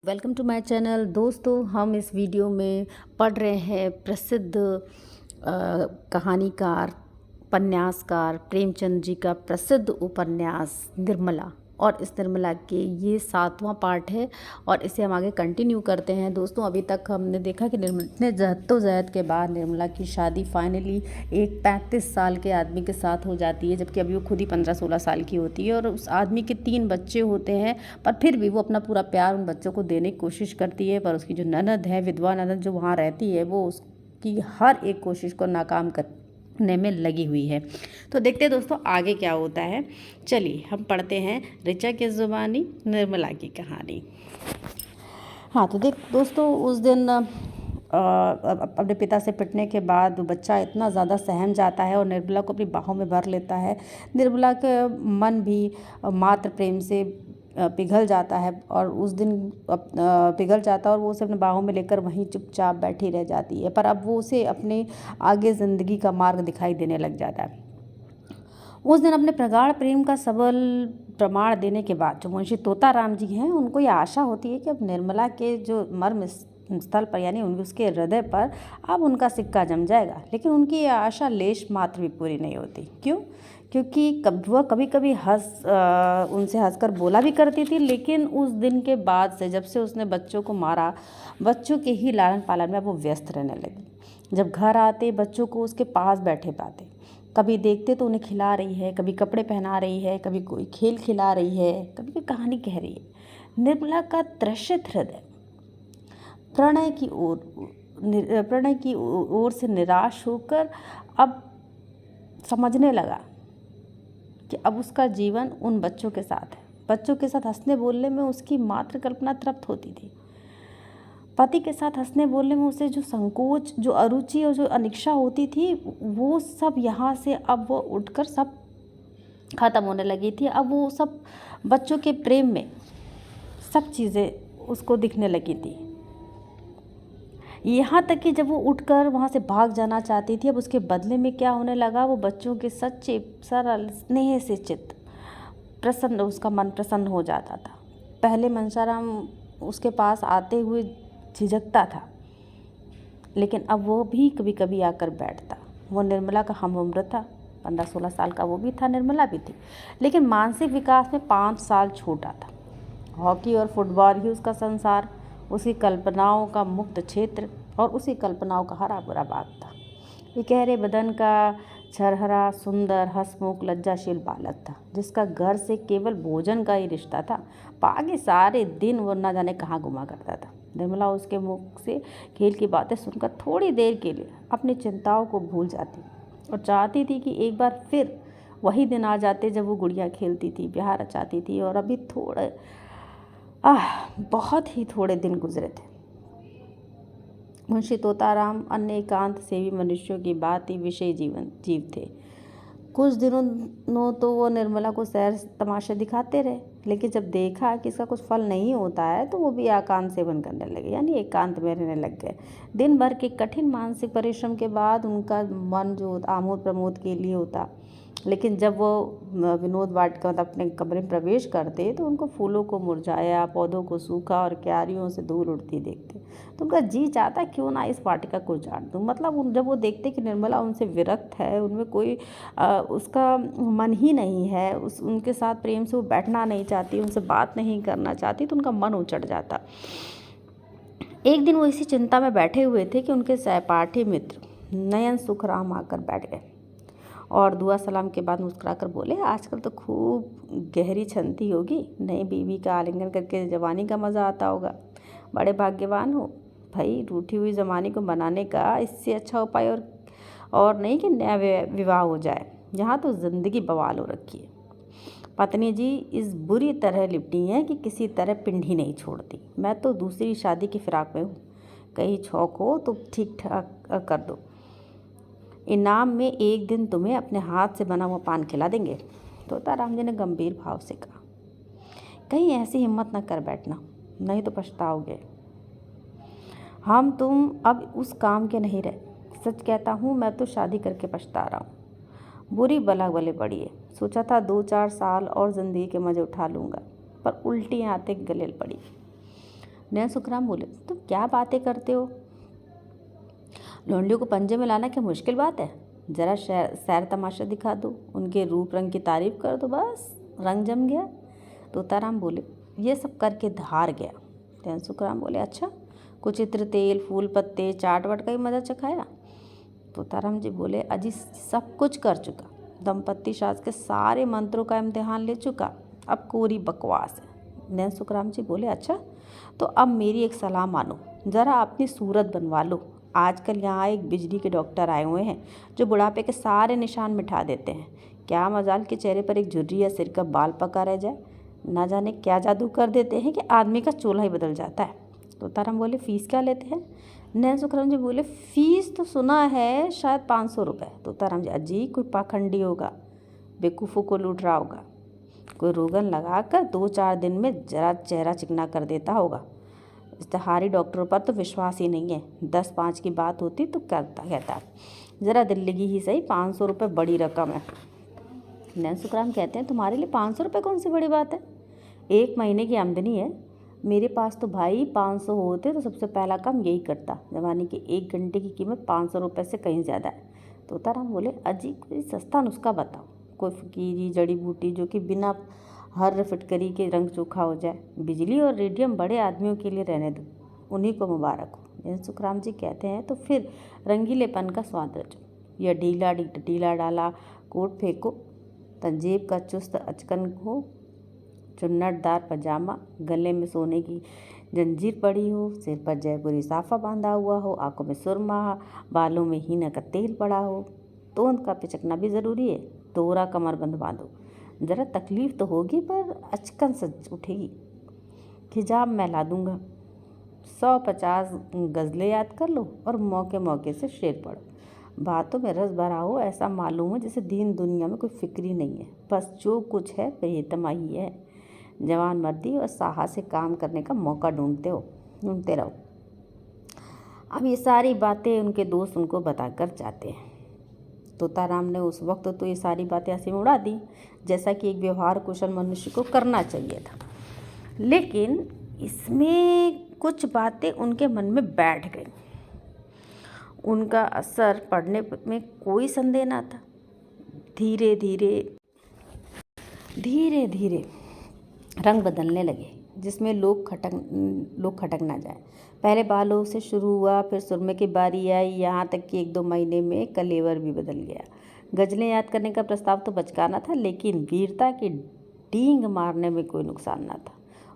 Welcome to my channel. दोस्तों, हम इस वीडियो में पढ़ रहे हैं प्रसिद्ध कहानीकार, उपन्यासकार प्रेमचंद जी का प्रसिद्ध उपन्यास निर्मला। और इस निर्मला के ये 7वां पार्ट है और इसे हम आगे कंटिन्यू करते हैं। दोस्तों, अभी तक हमने देखा कि इतने जद्दोजहद के बाद निर्मला की शादी फाइनली एक 35 साल के आदमी के साथ हो जाती है, जबकि अभी वो खुद ही 15-16 साल की होती है और उस आदमी के 3 बच्चे होते हैं। पर फिर भी वो अपना पूरा प्यार उन बच्चों को देने की कोशिश करती है। पर उसकी जो ननद है, विधवा ननद जो वहाँ रहती है, वो उसकी हर एक कोशिश को नाकाम करने में लगी हुई है। तो देखते हैं दोस्तों आगे क्या होता है। चलिए हम पढ़ते हैं ऋचा की ज़ुबानी निर्मला की कहानी। हाँ तो दोस्तों, उस दिन अपने पिता से पिटने के बाद वो बच्चा इतना ज़्यादा सहम जाता है और निर्मला को अपनी बाहों में भर लेता है। निर्मला का मन भी मातृ प्रेम से पिघल जाता है और उस दिन पिघल जाता है और वो उसे अपने बाहों में लेकर वहीं चुपचाप बैठी रह जाती है। पर अब वो उसे अपने आगे ज़िंदगी का मार्ग दिखाई देने लग जाता है। उस दिन अपने प्रगाढ़ प्रेम का सबल प्रमाण देने के बाद जो मुंशी तोताराम जी हैं, उनको ये आशा होती है कि अब निर्मला के जो मर्म स्थल पर यानी उसके हृदय पर अब उनका सिक्का जम जाएगा। लेकिन उनकी ये आशा लेश मात्र भी पूरी नहीं होती। क्यों? क्योंकि वह कभी कभी उनसे हंसकर बोला भी करती थी, लेकिन उस दिन के बाद से, जब से उसने बच्चों को मारा, बच्चों के ही लालन पालन में वो व्यस्त रहने लगी। जब घर आते बच्चों को उसके पास बैठे पाते, कभी देखते तो उन्हें खिला रही है, कभी कपड़े पहना रही है, कभी कोई खेल खिला रही है, कभी कोई कहानी कह रही है। निर्मला का त्रसित हृदय प्रणय की ओर से निराश होकर अब समझने लगा कि अब उसका जीवन उन बच्चों के साथ है। बच्चों के साथ हंसने बोलने में उसकी मात्र कल्पना तृप्त होती थी। पति के साथ हंसने बोलने में उसे जो संकोच, जो अरुचि और जो अनिच्छा होती थी, वो सब यहाँ से अब वो उठकर सब खत्म होने लगी थी। अब वो सब बच्चों के प्रेम में सब चीज़ें उसको दिखने लगी थी। यहाँ तक कि जब वो उठकर वहाँ से भाग जाना चाहती थी, अब उसके बदले में क्या होने लगा, वो बच्चों के सच्चे सरल स्नेह से चित्त प्रसन्न, उसका मन प्रसन्न हो जाता था। पहले मनसाराम उसके पास आते हुए झिझकता था, लेकिन अब वो भी कभी कभी आकर बैठता। वो निर्मला का हम उम्र था, 15-16 साल का वो भी था, निर्मला भी थी, लेकिन मानसिक विकास में 5 साल छोटा था। हॉकी और फुटबॉल ही उसका संसार, उसी कल्पनाओं का मुक्त क्षेत्र और उसी कल्पनाओं का हरा भरा बाग था। ये गहरे बदन का छरहरा, सुंदर, हंसमुख, लज्जाशील बालक था, जिसका घर से केवल भोजन का ही रिश्ता था। बाकी सारे दिन वो न जाने कहाँ घुमा करता था। निर्मला उसके मुख से खेल की बातें सुनकर थोड़ी देर के लिए अपनी चिंताओं को भूल जाती और चाहती थी कि एक बार फिर वही दिन आ जाते जब वो गुड़िया खेलती थी, ब्याह रचाती थी। और अभी बहुत ही थोड़े दिन गुजरे थे। मुंशी तोताराम अन्य एकांत सेवी मनुष्यों की बात ही विषय जीव थे। कुछ दिनों तो वो निर्मला को सैर तमाशे दिखाते रहे, लेकिन जब देखा कि इसका कुछ फल नहीं होता है तो वो भी एकांत सेवन करने लगे, यानी एकांत में रहने लग गए। दिन भर के कठिन मानसिक परिश्रम के बाद उनका मन जो आमोद प्रमोद के लिए होता, लेकिन जब वो विनोद वाटिका मतलब अपने कमरे में प्रवेश करते तो उनको फूलों को मुरझाया, पौधों को सूखा और क्यारियों से धूल उड़ती देखते तो उनका जी चाहता क्यों ना इस वाटिका को जान दूँ। मतलब जब वो देखते कि निर्मला उनसे विरक्त है, उनमें कोई उसका मन ही नहीं है, उनके साथ प्रेम से वो बैठना नहीं चाहती, उनसे बात नहीं करना चाहती, तो उनका मन उचट जाता। एक दिन वो इसी चिंता में बैठे हुए थे कि उनके सहपाठी मित्र नयन सुखराम आकर बैठ गए और दुआ सलाम के बाद मुस्कुराकर बोले, आजकल तो खूब गहरी छंती होगी, नई बीवी का आलिंगन करके जवानी का मज़ा आता होगा। बड़े भाग्यवान हो भाई, रूठी हुई जवानी को बनाने का इससे अच्छा उपाय और नहीं कि नया विवाह हो जाए। यहाँ तो ज़िंदगी बवाल हो रखी है। पत्नी जी इस बुरी तरह लिपटी हैं कि किसी तरह पिंड ही नहीं छोड़ती। मैं तो दूसरी शादी की फिराक में हूँ, कहीं छौक हो तो ठीक ठाक कर दो। इनाम में एक दिन तुम्हें अपने हाथ से बना हुआ पान खिला देंगे। तोताराम जी ने गंभीर भाव से कहा, कहीं ऐसी हिम्मत न कर बैठना, नहीं तो पछताओगे। हम तुम अब उस काम के नहीं रहे। सच कहता हूँ, मैं तो शादी करके पछता रहा हूँ। बुरी बला गले पड़ी है। सोचा था 2-4 साल और ज़िंदगी के मज़े उठा लूँगा, पर उल्टी आते गले पड़ी। नैन सुखराम बोले, तुम क्या बातें करते हो? लौंडियों को पंजे में लाना क्या मुश्किल बात है? जरा सैर तमाशा दिखा दो, उनके रूप रंग की तारीफ कर दो, बस रंग जम गया। तोताराम बोले, ये सब करके धार गया। नैन सुखराम बोले, अच्छा, कुछ इत्र, तेल, फूल, पत्ते, चाट वाट का ही मजा चखाया? तोताराम जी बोले, अजी सब कुछ कर चुका, दंपत्ति शास्त्र के सारे मंत्रों का इम्तिहान ले चुका, अब कोरी बकवास है। नैन सुखराम जी बोले, अच्छा, तो अब मेरी एक सलाह मानो, ज़रा अपनी सूरत बनवा लो। आजकल यहाँ एक बिजली के डॉक्टर आए हुए हैं जो बुढ़ापे के सारे निशान मिटा देते हैं। क्या मजाल के चेहरे पर एक झुर्री या सिर का बाल पका रह जाए, ना जाने क्या जादू कर देते हैं कि आदमी का चूल्हा ही बदल जाता है। तोताराम बोले, फीस क्या लेते हैं? नैन सुखराम जी बोले, फीस तो सुना है शायद 500 रुपये। तोताराम जी, अजी कोई पाखंडी होगा, बेवकूफ़ों को लूट रहा होगा, कोई रोगन लगाकर 2-4 दिन में जरा चेहरा चिकना कर देता होगा। इश्तहारी डॉक्टरों पर तो विश्वास ही नहीं है। 10-5 की बात होती तो कहता ज़रा दिल लगी ही सही, 500 रुपये बड़ी रकम है। नैन सुखराम कहते हैं, तुम्हारे लिए 500 रुपये कौन सी बड़ी बात है? 1 महीने की आमदनी है मेरे पास तो भाई। 500 होते तो सबसे पहला काम यही करता। जवानी के 1 घंटे की कीमत 500 रुपये से कहीं ज़्यादा है। तोताराम बोले, अजी कोई सस्ता नुस्खा बताओ, कोई फकीरी जड़ी बूटी जो कि बिना हर फिटकरी के रंग चोखा हो जाए। बिजली और रेडियम बड़े आदमियों के लिए रहने दो, उन्हीं को मुबारक हो। नैन सुखराम जी कहते हैं, तो फिर रंगीलेपन का स्वाद रचो, या ढीला डाला कोट फेंको, तंजेब का चुस्त अचकन हो, चुन्नटदार पजामा, गले में सोने की जंजीर पड़ी हो, सिर पर जयपुरी साफा बांधा हुआ हो, आंखों में सुरमा, बालों में हीना का तेल पड़ा हो, तोंद का पिचकना भी ज़रूरी है, दोहरा कमरबंद बांधो। ज़रा तकलीफ़ तो होगी पर अचकन सज उठेगी। हिजाब मैं ला दूँगा। 150 गज़लें याद कर लो और मौके मौके से शेर पढ़ो। बातों में रस भरा हो, ऐसा मालूम हो जैसे दीन दुनिया में कोई फिक्र ही नहीं है, बस जो कुछ है प्रियतमा ही है। जवान मर्दी और साहस से काम करने का मौका ढूंढते रहो। अब ये सारी बातें उनके दोस्त उनको बताकर जाते हैं। तोताराम ने उस वक्त तो ये सारी बातें हंसी में उड़ा दी, जैसा कि एक व्यवहार कुशल मनुष्य को करना चाहिए था। लेकिन इसमें कुछ बातें उनके मन में बैठ गई। उनका असर पड़ने में कोई संदेह ना था। धीरे धीरे रंग बदलने लगे, जिसमें लोग खटक ना जाए। पहले बालों से शुरू हुआ, फिर सुरमे की बारी आई, यहाँ तक कि 1-2 महीने में कलेवर भी बदल गया। गज़लें याद करने का प्रस्ताव तो बचकाना था, लेकिन वीरता की डींग मारने में कोई नुकसान ना था।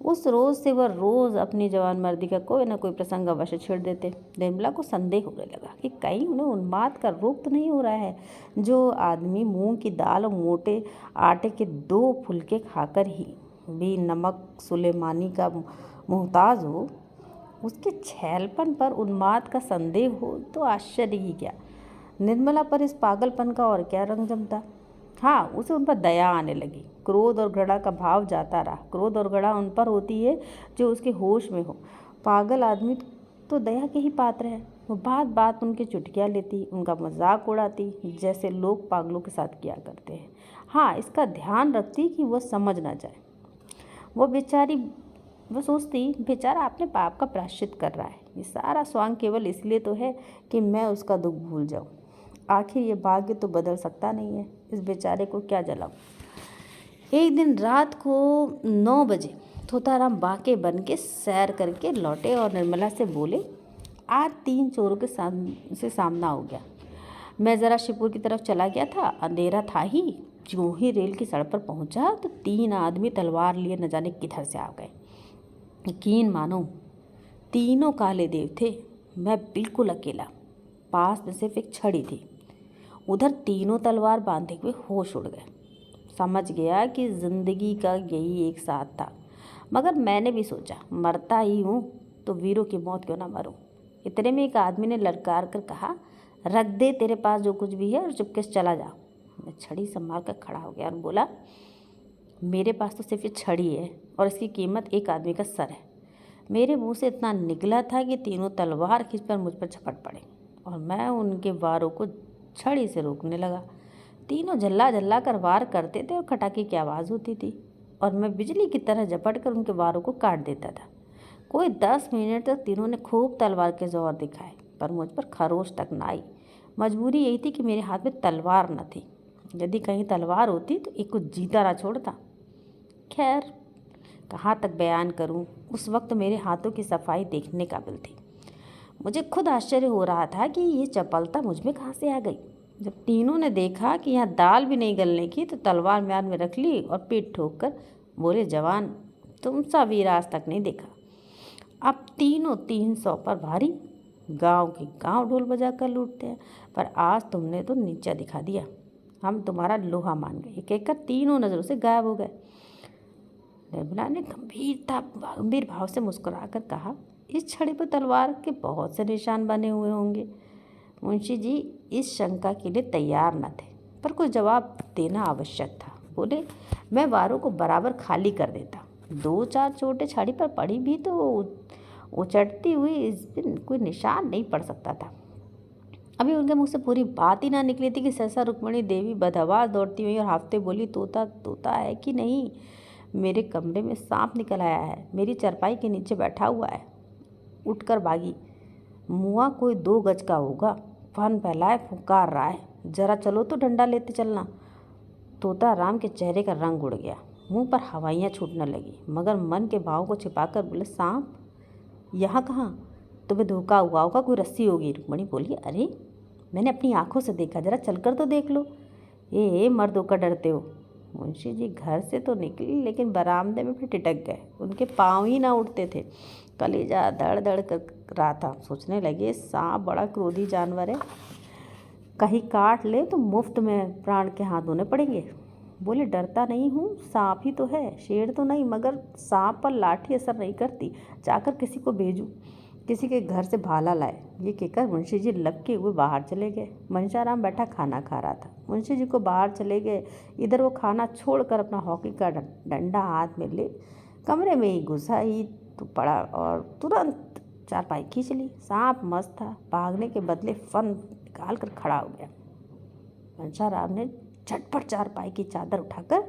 उस रोज़ से वह रोज़ अपनी जवान मर्दी का कोई ना कोई प्रसंग अवश्य छेड़ देते। निर्मला को संदेह होने लगा कि कहीं उन्हें उन्माद का रोग तो नहीं हो रहा है। जो आदमी मूंग की दाल और मोटे आटे के 2 फुलके खाकर ही भी नमक सुलेमानी का मोहताज हो, उसके छैलपन पर उन्माद का संदेह हो तो आश्चर्य ही क्या। निर्मला पर इस पागलपन का और क्या रंग जमता। हाँ, उसे उन पर दया आने लगी। क्रोध और घृणा का भाव जाता रहा। क्रोध और घृणा उन पर होती है जो उसके होश में हो। पागल आदमी तो दया के ही पात्र है। वो बात बात उनकी चुटकियाँ लेती, उनका मजाक उड़ाती, जैसे लोग पागलों के साथ किया करते हैं। हाँ, इसका ध्यान रखती कि वह समझ ना जाए। वो सोचती, बेचारा अपने पाप का प्रायश्चित कर रहा है। ये सारा स्वांग केवल इसलिए तो है कि मैं उसका दुख भूल जाऊं। आखिर ये भाग्य तो बदल सकता नहीं है, इस बेचारे को क्या जलाऊं। एक दिन रात को 9 बजे तोताराम बाके बन के सैर करके लौटे और निर्मला से बोले, आज 3 चोरों के से सामना हो गया। मैं ज़रा शिवपुर की तरफ चला गया था, अंधेरा था ही। जो ही रेल की सड़क पर पहुंचा तो 3 आदमी तलवार लिए न जाने किधर से आ गए। यकीन मानो, तीनों काले देव थे, मैं बिल्कुल अकेला। पास में सिर्फ एक छड़ी थी। उधर तीनों तलवार बांधे हुए होश उड़ गए। समझ गया कि जिंदगी का यही एक साथ था। मगर मैंने भी सोचा, मरता ही हूँ तो वीरों की मौत क्यों ना मरूं। इतने में एक आदमी ने ललकार कर कहा, रख दे तेरे पास जो कुछ भी है और चुपके से चला जा। मैं छड़ी संभाल कर खड़ा हो गया और बोला, मेरे पास तो सिर्फ ये छड़ी है और इसकी कीमत एक आदमी का सर है। मेरे मुंह से इतना निकला था कि तीनों तलवार खींचकर मुझ पर झपट पड़े और मैं उनके वारों को छड़ी से रोकने लगा। तीनों झल्ला कर वार करते थे और खटाके की आवाज़ होती थी और मैं बिजली की तरह झपट कर उनके वारों को काट देता था। कोई 10 मिनट तक तीनों ने खूब तलवार के जोर दिखाए, पर मुझ पर खरोच तक न आई। मजबूरी यही थी कि मेरे हाथ में तलवार न थी। यदि कहीं तलवार होती तो एक को जीता ना छोड़ता। खैर, कहाँ तक बयान करूं, उस वक्त मेरे हाथों की सफाई देखने काबिल थी। मुझे खुद आश्चर्य हो रहा था कि ये चपलता मुझ में कहाँ से आ गई। जब तीनों ने देखा कि यहाँ दाल भी नहीं गलने की, तो तलवार म्यान में रख ली और पीठ ठोक कर बोले, जवान, तुम सा वीर आज तक नहीं देखा। अब तीनों 300 पर भारी, गांव के गांव ढोल बजा कर लूटते हैं, पर आज तुमने तो नीचा दिखा दिया। हम तुम्हारा लोहा मान गए। कहकर तीनों नज़रों से गायब हो गए। निर्मला ने गंभीर भाव से मुस्कुराकर कहा, इस छड़ी पर तलवार के बहुत से निशान बने हुए होंगे। मुंशी जी इस शंका के लिए तैयार न थे, पर कुछ जवाब देना आवश्यक था। बोले, मैं वारों को बराबर खाली कर देता। 2-4 चोटें छड़ी पर पड़ी भी तो उचटती हुई इस पर कोई निशान नहीं पड़ सकता था। अभी उनके मुख से पूरी बात ही ना निकली थी कि सहसा रुक्मणी देवी बदहवास दौड़ती हुई और हाफते बोली, तोता तोता है कि नहीं? मेरे कमरे में सांप निकल आया है, मेरी चारपाई के नीचे बैठा हुआ है। उठकर भागी। मुआ कोई 2 गज का होगा, फन फैलाए फुकार रहा है। जरा चलो तो डंडा लेते चलना। तोता राम के चेहरे का रंग उड़ गया, मुंह पर हवाइयाँ छूटने लगी, मगर मन के भाव को छिपाकर बोले, सांप यहाँ कहाँ? तुम्हें धोखा हुआ होगा, कोई रस्सी होगी। रुक्मणी बोली, अरे मैंने अपनी आंखों से देखा, जरा चलकर तो देख लो। ये मर्द होकर डरते हो। मुंशी जी घर से तो निकले, लेकिन बरामदे में फिर टिटक गए। उनके पाँव ही ना उठते थे। कलेजा दड़ दड़ कर रहा था। सोचने लगे, सांप बड़ा क्रोधी जानवर है, कहीं काट ले तो मुफ्त में प्राण के हाथ धोने पड़ेंगे। बोले, डरता नहीं हूँ, सांप ही तो है, शेर तो नहीं, मगर सांप पर लाठी असर नहीं करती। जाकर किसी को भेजूँ, किसी के घर से भाला लाए। ये कहकर मुंशी जी लपके हुए बाहर चले गए। मनशाराम बैठा खाना खा रहा था। मुंशी जी को बाहर चले गए। इधर वो खाना छोड़कर अपना हॉकी का डंडा हाथ में ले कमरे में ही घुसा ही तो पड़ा और तुरंत चारपाई खींच ली। सांप मस्त था, भागने के बदले फन निकाल कर खड़ा हो गया। मनशाराम ने झटपट चारपाई की चादर उठाकर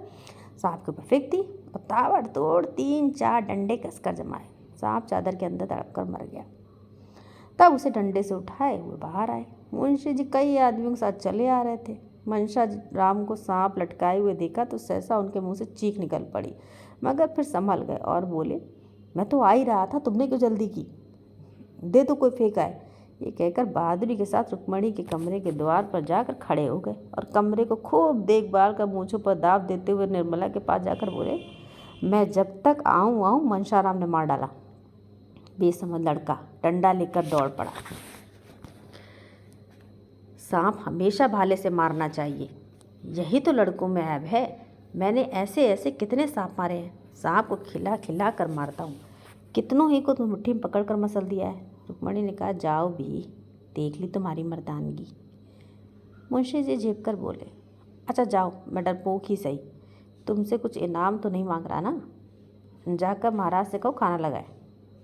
सांप के ऊपर फेंक दी और ताबड़तोड़ 3-4 डंडे कसकर जमाए। सांप चादर के अंदर तड़प कर मर गया। तब उसे डंडे से उठाए हुए बाहर आए। मुंशी जी कई आदमियों के साथ चले आ रहे थे। मनशा राम को सांप लटकाए हुए देखा तो सहसा उनके मुंह से चीख निकल पड़ी, मगर फिर संभल गए और बोले, मैं तो आ ही रहा था, तुमने क्यों जल्दी की? दे तो कोई फेंका है। ये कहकर बहादुरी के साथ रुक्मणी के कमरे के द्वार पर जाकर खड़े हो गए और कमरे को खूब देखभाल कर मूंछों पर दाब देते हुए निर्मला के पास जाकर बोले, मैं जब तक आऊँ मनशाराम ने मार डाला। बेसमझ लड़का डंडा लेकर दौड़ पड़ा। सांप हमेशा भाले से मारना चाहिए, यही तो लड़कों में ऐब है। मैंने ऐसे ऐसे कितने सांप मारे हैं। सांप को खिला खिला कर मारता हूँ, कितनों ही को तो मुट्ठी में पकड़ कर मसल दिया है। रुक्मणी ने कहा, जाओ भी, देख ली तुम्हारी मर्दानगी। मुंशी जी झेप कर बोले, अच्छा जाओ, मैं डरपोक ही सही, तुमसे कुछ इनाम तो नहीं मांग रहा ना? जाकर महाराज से कहो खाना लगाए।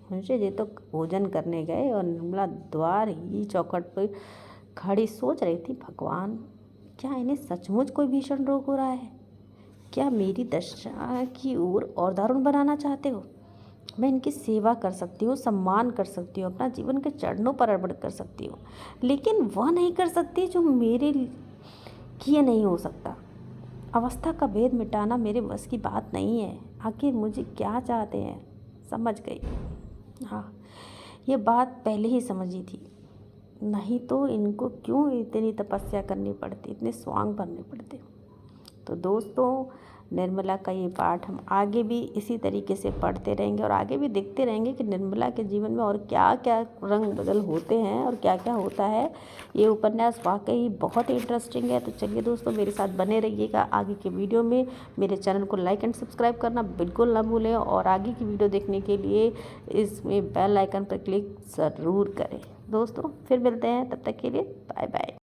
मुंशी जी तो भोजन करने गए और निर्मला द्वार ही चौखट पर खड़ी सोच रही थी, भगवान, क्या इन्हें सचमुच कोई भीषण रोग हो रहा है? क्या मेरी दशा की ओर और दारुण बनाना चाहते हो? मैं इनकी सेवा कर सकती हूँ, सम्मान कर सकती हूँ, अपना जीवन के चरणों पर अर्पण कर सकती हूँ, लेकिन वह नहीं कर सकती जो मेरे किए नहीं हो सकता। अवस्था का भेद मिटाना मेरे बस की बात नहीं है। आखिर मुझे क्या चाहते हैं? समझ गई। हाँ, ये बात पहले ही समझी थी, नहीं तो इनको क्यों इतनी तपस्या करनी पड़ती, इतने स्वांग भरने पड़ते। तो दोस्तों, निर्मला का ये पाठ हम आगे भी इसी तरीके से पढ़ते रहेंगे और आगे भी देखते रहेंगे कि निर्मला के जीवन में और क्या क्या रंग बदल होते हैं और क्या क्या होता है। ये उपन्यास वाकई बहुत ही इंटरेस्टिंग है। तो चलिए दोस्तों, मेरे साथ बने रहिएगा आगे के वीडियो में। मेरे चैनल को लाइक एंड सब्सक्राइब करना बिल्कुल ना भूलें और आगे की वीडियो देखने के लिए इसमें बेल आइकन पर क्लिक ज़रूर करें। दोस्तों फिर मिलते हैं, तब तक के लिए बाय बाय।